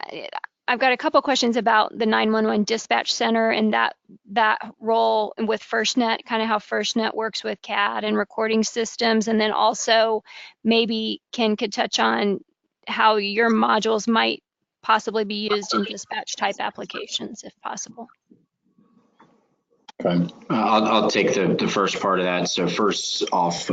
I've got a couple questions about the 911 dispatch center and that role with FirstNet, kind of how FirstNet works with CAD and recording systems, and then also maybe Ken could touch on how your modules might possibly be used in dispatch type applications, if possible. Okay. I'll take the first part of that. So first off,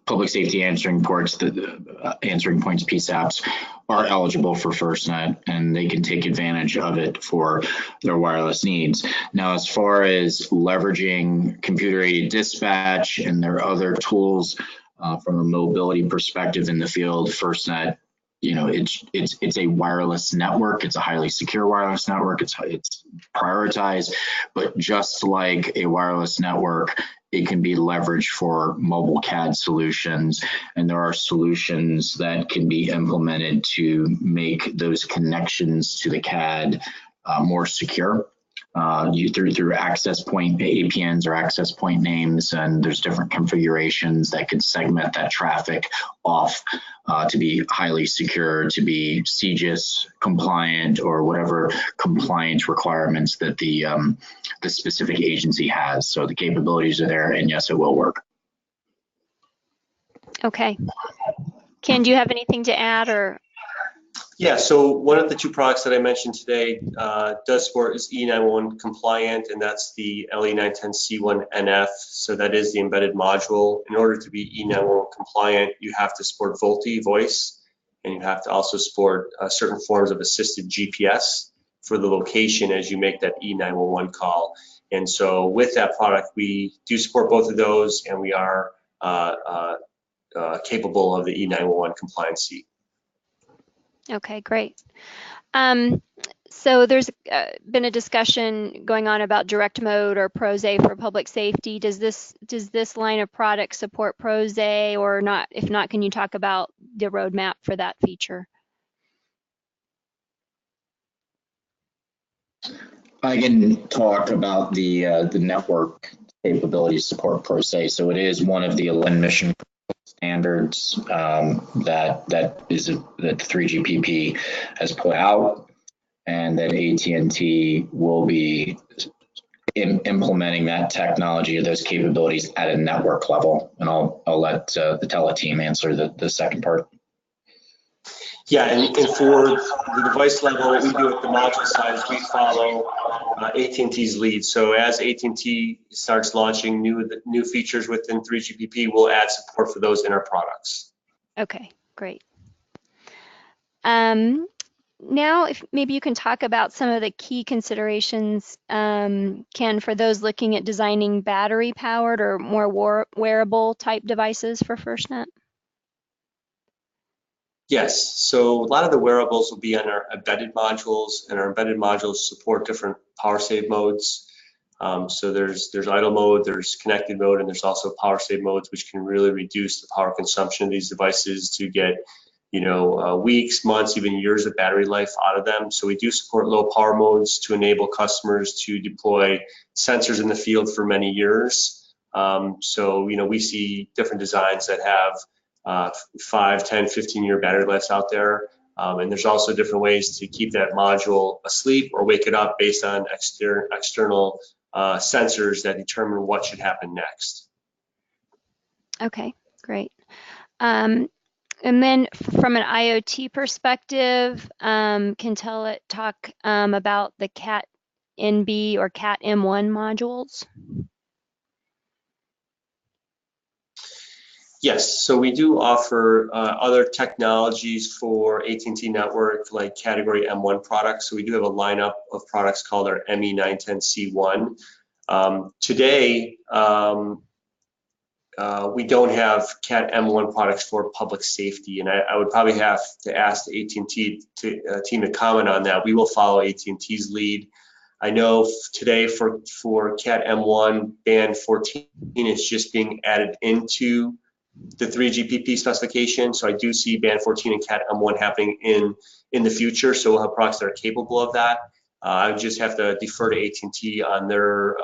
public safety answering ports, the answering points PSAPs are eligible for FirstNet, and they can take advantage of it for their wireless needs. Now, as far as leveraging computer-aided dispatch and their other tools from a mobility perspective in the field, FirstNet, it's a wireless network. It's a highly secure wireless network. It's prioritized, but just like a wireless network, it can be leveraged for mobile CAD solutions, and there are solutions that can be implemented to make those connections to the CAD more secure. Through access point APNs or access point names, and there's different configurations that can segment that traffic off to be highly secure, to be CGIS compliant, or whatever compliance requirements that the specific agency has. So the capabilities are there, and yes, it will work. Okay. Ken, do you have anything to add, or? Yeah, so one of the two products that I mentioned today does support is E911 compliant, and that's the LE910C1NF. So that is the embedded module. In order to be E911 compliant, you have to support VoLTE voice, and you have to also support certain forms of assisted GPS for the location as you make that E911 call. And so with that product, we do support both of those, and we are capable of the E911 compliancy. Okay, great. So there's been a discussion going on about direct mode or PROS-A for public safety. Does this line of product support PROS-A or not? If not, can you talk about the roadmap for that feature? I can talk about the network capabilities support PROS-A. So it is one of the 11 mission standards that the 3GPP has put out, and that AT&T will be implementing that technology or those capabilities at a network level. And I'll let the Telit team answer the second part. Yeah, and for the device level, what we do at the module side is we follow AT&T's lead. So as AT&T starts launching new features within 3GPP, we'll add support for those in our products. Okay, great. Now, if maybe you can talk about some of the key considerations, Ken, for those looking at designing battery-powered or more wearable type devices for FirstNet. Yes, so a lot of the wearables will be on our embedded modules, and our embedded modules support different power save modes. So there's idle mode, there's connected mode, and there's also power save modes, which can really reduce the power consumption of these devices to get, weeks, months, even years of battery life out of them. So we do support low power modes to enable customers to deploy sensors in the field for many years. So we see different designs that have 5, 10, 15-year battery lives out there. And there's also different ways to keep that module asleep or wake it up based on external sensors that determine what should happen next. Okay, great. And then from an IoT perspective, can Telit talk about the Cat NB or Cat M1 modules? Yes, so we do offer other technologies for AT&T network, like category M1 products. So we do have a lineup of products called our ME910C1. Today, we don't have Cat M1 products for public safety, and I would probably have to ask the AT&T team to comment on that. We will follow AT&T's lead. I know today for Cat M1, band 14 is just being added into the 3GPP specification, so I do see band 14 and Cat M1 happening in the future, so we'll have products that are capable of that. I would just have to defer to AT&T on their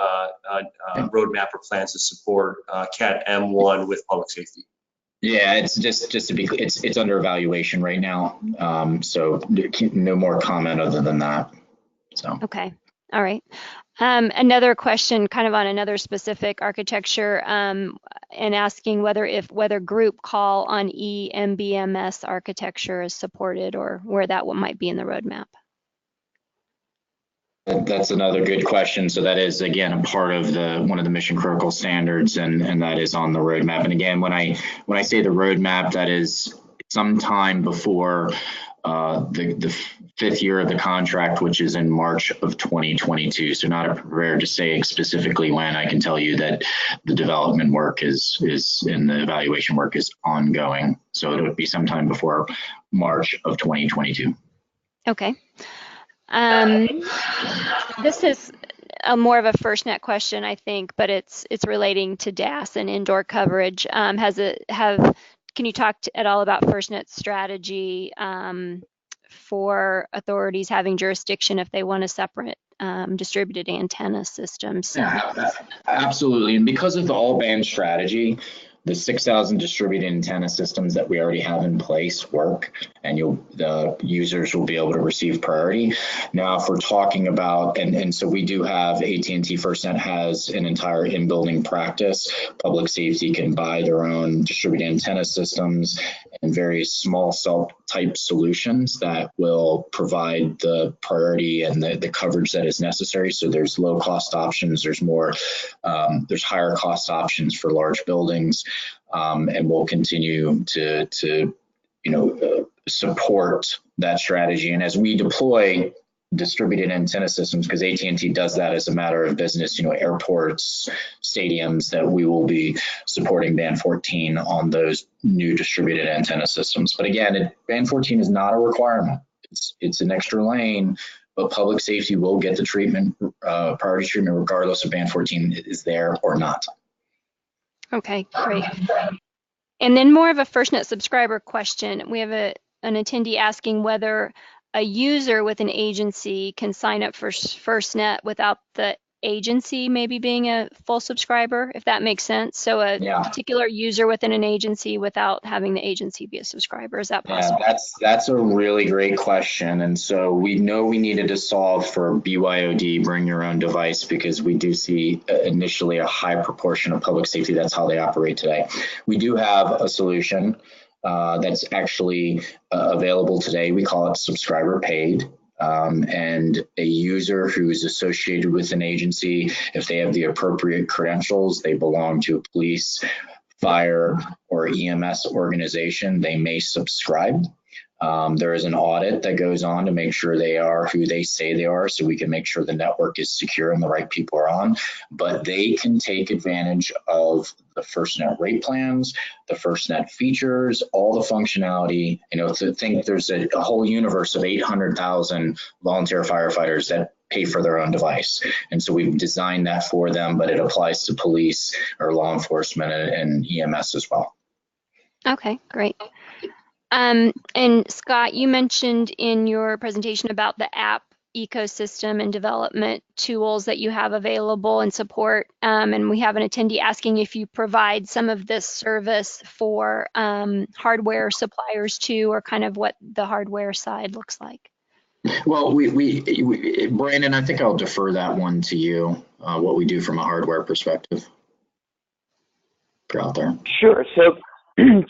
roadmap or plans to support Cat M1 with public safety. Yeah, it's just to be clear, it's under evaluation right now, so no more comment other than that. So Okay, all right. Another question kind of on another specific architecture and asking whether group call on eMBMS architecture is supported or where that one might be in the roadmap. that's another good question. So that is, again, a part of one of the mission critical standards, and that is on the roadmap. And again, when I say the roadmap, that is sometime before the fifth year of the contract, which is in March of 2022. So not prepared to say specifically when. I can tell you that the development work is and the evaluation work is ongoing. So it would be sometime before March of 2022. Okay. This is more of a FirstNet question, I think, but it's relating to DAS and indoor coverage. Can you talk at all about FirstNet's strategy for authorities having jurisdiction if they want a separate distributed antenna system? Yeah, absolutely. And because of the all-band strategy, the 6,000 distributed antenna systems that we already have in place work, and the users will be able to receive priority. Now, if we're talking about, and so we do have AT&T FirstNet has an entire in-building practice. Public safety can buy their own distributed antenna systems and various small cell type solutions that will provide the priority and the coverage that is necessary. So there's low cost options, there's higher cost options for large buildings. And we'll continue to support that strategy. And as we deploy distributed antenna systems, because AT&T does that as a matter of business, airports, stadiums, that we will be supporting band 14 on those new distributed antenna systems. But again, band 14 is not a requirement. It's an extra lane, but public safety will get the treatment, priority treatment, regardless of band 14 is there or not. Okay, great. And then more of a FirstNet subscriber question. We have an attendee asking whether a user with an agency can sign up for FirstNet without the agency maybe being a full subscriber, if that makes sense. So a particular user within an agency without having the agency be a subscriber, is that possible? Yeah, that's a really great question. And so we know we needed to solve for BYOD, bring your own device, because we do see initially a high proportion of public safety. That's how they operate today. We do have a solution that's actually available today. We call it subscriber paid. And a user who is associated with an agency, if they have the appropriate credentials, they belong to a police, fire, or EMS organization, they may subscribe. There is an audit that goes on to make sure they are who they say they are, so we can make sure the network is secure and the right people are on. But they can take advantage of the FirstNet rate plans, the FirstNet features, all the functionality. To think there's a whole universe of 800,000 volunteer firefighters that pay for their own device. And so we've designed that for them, but it applies to police or law enforcement and EMS as well. Okay, great. And Scott, you mentioned in your presentation about the app ecosystem and development tools that you have available and support. And we have an attendee asking if you provide some of this service for hardware suppliers too, or kind of what the hardware side looks like. Well, Brandon, I think I'll defer that one to you, what we do from a hardware perspective. If you're out there. Sure. So,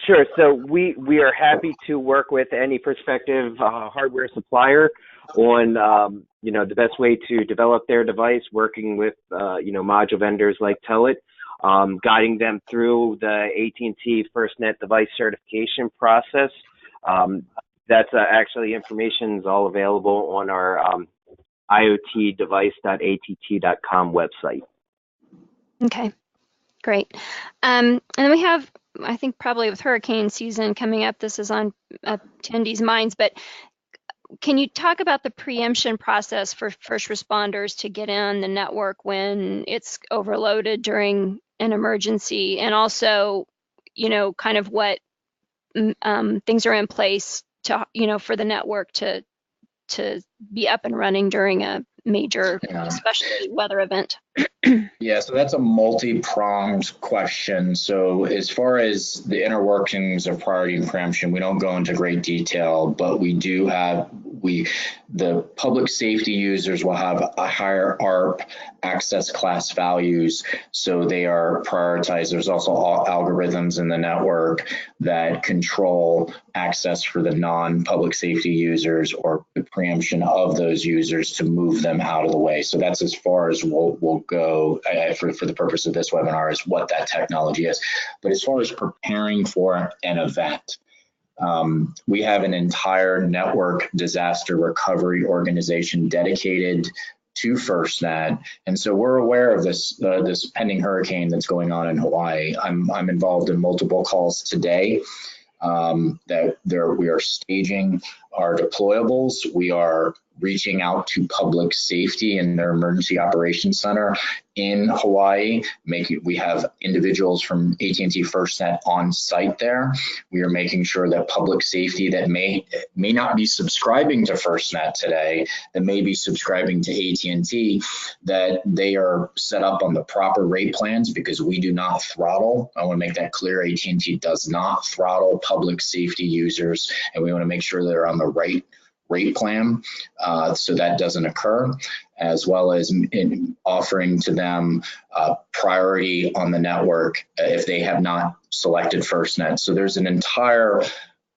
sure. So we are happy to work with any prospective hardware supplier on the best way to develop their device, working with module vendors like Telit, guiding them through the AT&T FirstNet device certification process. That's actually information is all available on our iotdevice.att.com website. Okay, great. And then we have, I think probably with hurricane season coming up, this is on attendees' minds, but can you talk about the preemption process for first responders to get in the network when it's overloaded during an emergency, and also, kind of what things are in place to, for the network to be up and running during a major, especially weather event? Yeah, so that's a multi-pronged question. So as far as the inner workings of priority and preemption, we don't go into great detail, but we do have, the public safety users will have a higher ARP access class values, so they are prioritized. There's also algorithms in the network that control access for the non-public safety users, or the preemption of those users to move them out of the way. So that's as far as we'll go for the purpose of this webinar, is what that technology is. But as far as preparing for an event, we have an entire network disaster recovery organization dedicated to FirstNet, and so we're aware of this pending hurricane that's going on in Hawaii. I'm involved in multiple calls today. We are staging our deployables. We are reaching out to public safety and their emergency operations center in Hawaii. We have individuals from AT&T FirstNet on site there. We are making sure that public safety that may not be subscribing to FirstNet today, that may be subscribing to AT&T, that they are set up on the proper rate plans, because we do not throttle. I want to make that clear. AT&T does not throttle public safety users, and we want to make sure they're on the right rate plan, so that doesn't occur, as well as in offering to them priority on the network if they have not selected FirstNet. So there's an entire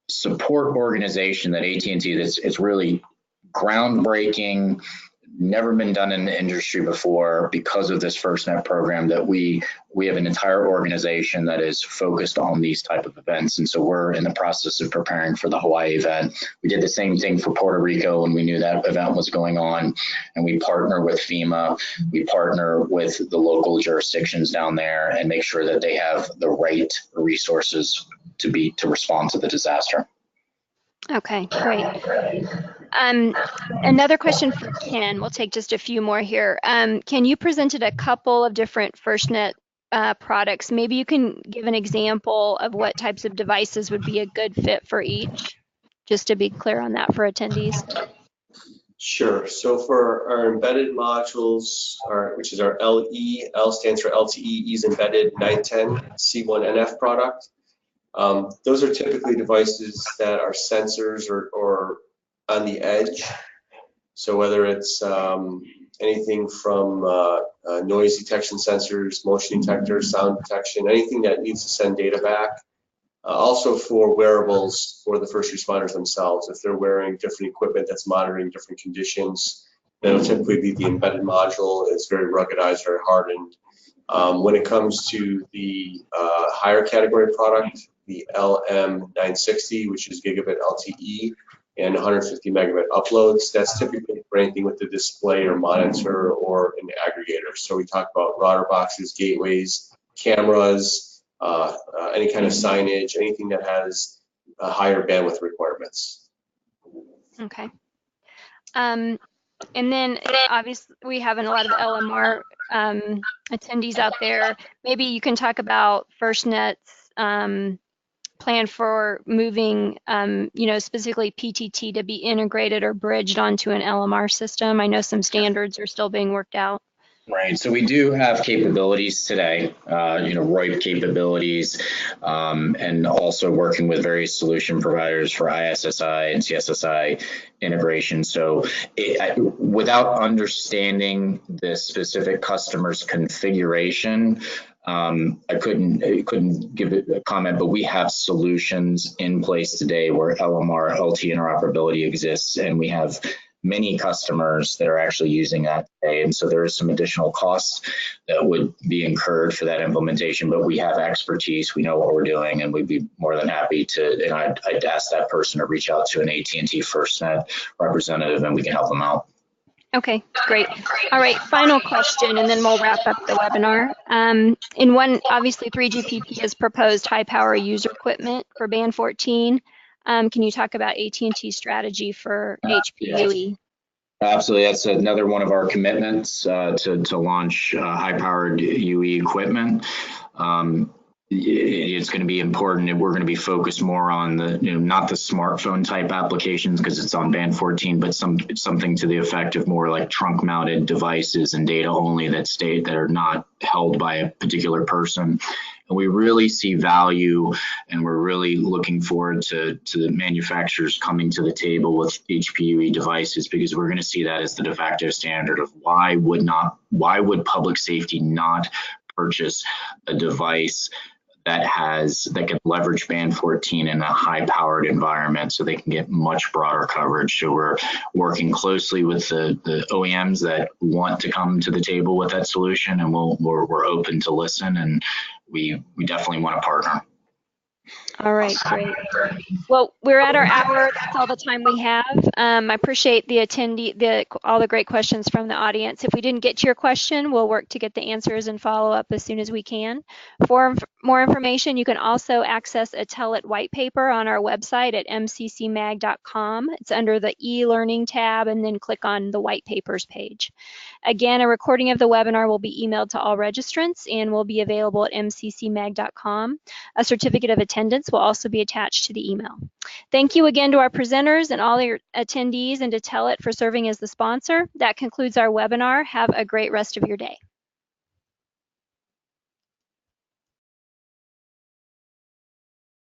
support organization that AT&T it's really groundbreaking, never been done in the industry before, because of this FirstNet program, that we have an entire organization that is focused on these type of events. And so we're in the process of preparing for the Hawaii event. We did the same thing for Puerto Rico when we knew that event was going on, and we partner with FEMA, we partner with the local jurisdictions down there, and make sure that they have the right resources to respond to the disaster. Okay, great. Another question for Ken. We'll take just a few more here. Ken, you presented a couple of different FirstNet products. Maybe you can give an example of what types of devices would be a good fit for each, just to be clear on that for attendees. Sure. So for our embedded modules, which is our LE, L stands for LTE, E is embedded 910 C1NF product. Those are typically devices that are sensors or on the edge. So whether it's anything from noise detection sensors, motion detectors, sound detection, anything that needs to send data back. Also for wearables for the first responders themselves, if they're wearing different equipment that's monitoring different conditions, that'll typically be the embedded module. It's very ruggedized, very hardened. When it comes to the higher category product, the LM960, which is gigabit LTE and 150 megabit uploads, that's typically for anything with the display or monitor or an aggregator. So we talk about router boxes, gateways, cameras, any kind of signage, anything that has higher bandwidth requirements. Okay. And then obviously we have a lot of LMR attendees out there. Maybe you can talk about FirstNet's plan for moving, specifically PTT to be integrated or bridged onto an LMR system. I know some standards are still being worked out. Right. So we do have capabilities today, ROIP capabilities, and also working with various solution providers for ISSI and CSSI integration. So without understanding the specific customer's configuration, I couldn't give it a comment, but we have solutions in place today where LMR, LT interoperability exists, and we have many customers that are actually using that today. And so there is some additional costs that would be incurred for that implementation, but we have expertise, we know what we're doing, and we'd be more than happy to, and I'd ask that person to reach out to an AT&T FirstNet representative and we can help them out. Okay, great. All right, final question, and then we'll wrap up the webinar. In one, obviously 3GPP has proposed high power user equipment for band 14. Can you talk about AT&T's strategy for HPUE? Absolutely, that's another one of our commitments to launch high-powered UE equipment. It's going to be important, and we're going to be focused more on the, not the smartphone type applications because it's on band 14, but something to the effect of more like trunk-mounted devices and data only that are not held by a particular person. And we really see value, and we're really looking forward to the manufacturers coming to the table with HPUE devices, because we're going to see that as the de facto standard of why would public safety not purchase a device that can leverage band 14 in a high powered environment so they can get much broader coverage. So we're working closely with the OEMs that want to come to the table with that solution, and we're open to listen, and we definitely want to partner. All right, great. Well, we're at our hour. That's all the time we have. I appreciate all the great questions from the audience. If we didn't get to your question, we'll work to get the answers and follow up as soon as we can. For more information, you can also access a Telit white paper on our website at mccmag.com. It's under the e-learning tab, and then click on the white papers page. Again, a recording of the webinar will be emailed to all registrants and will be available at mccmag.com. A certificate of attendance will also be attached to the email. Thank you again to our presenters and all your attendees, and to Telit for serving as the sponsor. That concludes our webinar. Have a great rest of your day.